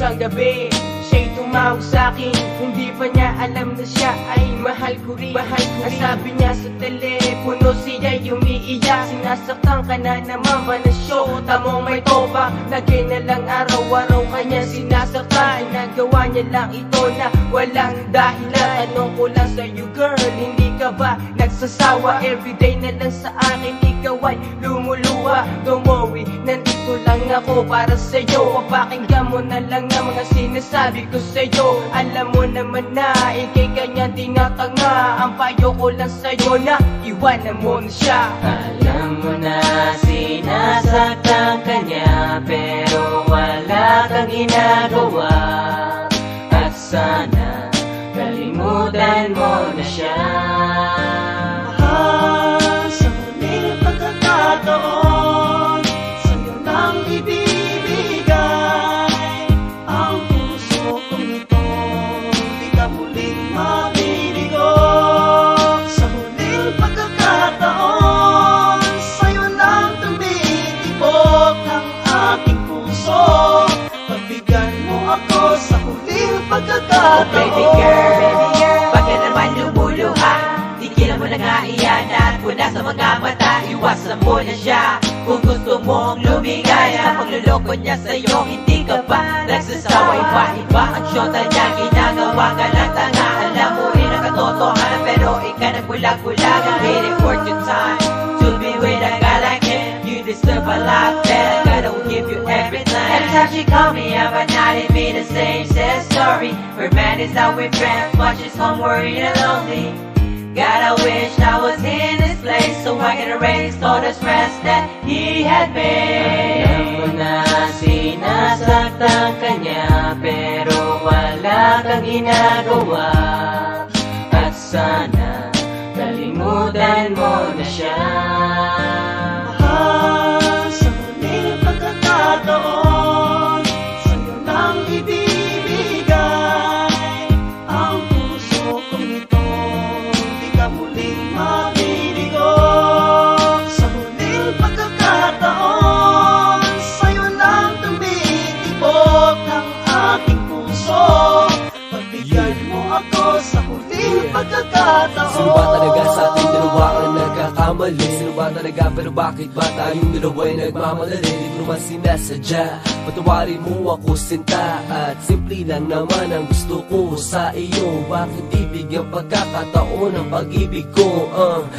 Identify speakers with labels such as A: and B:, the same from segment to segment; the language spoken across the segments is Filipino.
A: isang gabi, siya'y tumawag sa'kin. Hindi pa niya alam na siya ay mahal ko rin. Ang sabi niya sa telepono, siya'y umiiyak. Sinasaktan ka na naman ba na syota mong may topa? Lagi na lang araw-araw kanya sinasaktan. Ginagawa niya lang ito na walang dahilan. Tanong ko lang sa'yo girl, hindi ka ba nagsasawa? Everyday na lang sa akin ikaw ay lumuluwa. Don't worry, nandito lang ako para sa'yo. Papakinggan mo na lang ang mga sinasabi ko sa'yo. Alam mo naman na ikay kanya tinatanga. Ang payo ko lang sa'yo na iwanan mo na siya.
B: Alam mo na sinasaktan kanya, pero wala kang ginagawa. At sana kalimutan mo na siya.
C: Mahal, sa huling pagkakataon, sa'yo nang ibibigay ang puso kong ito. Di ka muling mabiligo. Sa huling pagkakataon, sa'yo nang tumitibok ang aking puso. Pagbigyan mo ako sa huling pagkakataon.
B: Oh baby girl, bakit naman lumuluha? Tigilan mo na nga iyan at mula sa mga mata, iwasan mo na siya. Kung gusto mong lumigaya, pagluloko niya sa'yo, hindi ka ba nagsasawa? Iba-iba ang syota niya, ginagawa ka lang tanga. Alam mo rin ang katotohanan, pero ikaw nagbulag-bulag. I'm waiting for your time to be with a guy like him. You deserve a lot better, God will give you everything. Every time she call me up at night, it be the same sad story. Her man is out with friends, but she's home worried and lonely. God, I wish I was in this place, so I can erase all the stress that he had made. Alam mo na sinasaktan kanya, pero wala kang ginagawa. At sana kalimutan mo na siya.
C: Mahal, sa huling pagkakataon, sa'yo nang ibibigay ang puso kong ito. Di ka muling mabiligo. Sa huling pagkakataon, sa'yo nang tumitibok ang aking puso. Pagbigyan mo ako sa huling pagkakataon.
D: Sino ba talaga sa ating dalawa ang nagkakamali? Sino ba talaga, pero bakit ba tayong dalawa ay nagmamadali? Di ko naman sinasadya, patawarin mo ako sinta. At simple lang naman ang gusto ko sa iyo. Bakit di bigyan pagkakataon ang pag-ibig ko?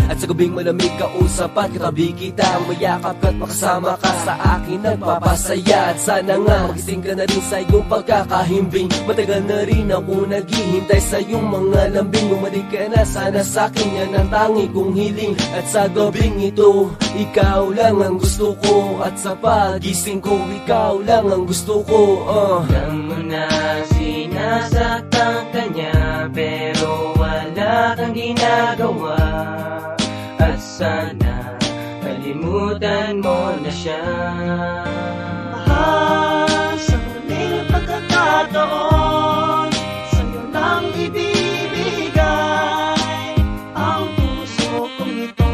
D: At sa gabing malamig kausap at katabi kita, mayakap ka't makasama ka sa akin nagpapasaya. At sana nga magising ka na rin sa iyong pagkakahimbing. Matagal na rin ako naghihintay sa iyong mga lambing. Bumalik ka na sana sa akin, yan ang tangi kong hiling. At sa gabing ito, ikaw lang ang gusto ko. At sa pagising ko, ikaw lang ang gusto ko.
B: Alam mo na sinasaktan kanya, pero wala kang ginagawa. At sana kalimutan mo na siya.
C: Mahal, sa huling pagkakataon, sa'yo nang ibibigay ang puso kong ito.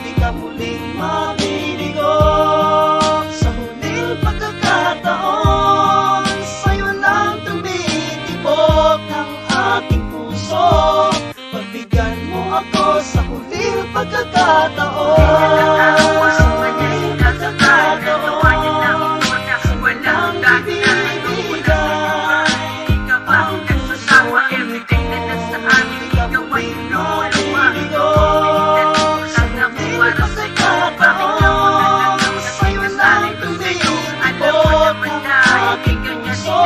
C: Di ka muling mabiligo. Sa huling pagkakataon, sa'yo nang tumitibok ang aking puso. Pagbigyan mo ako sa huling pagkakataon. Sa huling pagkakataon, sa'yo nang ibibigay ang puso kong ito. Di ka muling mabiligo. Sa huling pagkakataon, sa'yo nang tumitibok ang aking puso.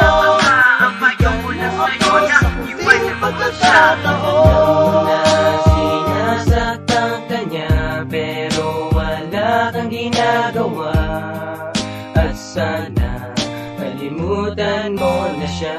C: Pagbigyan mo ako sa huling pagkakataon.
B: Na sinasaktan kanya, pero wala kang ginagawa. At sana kalimutan mo na siya.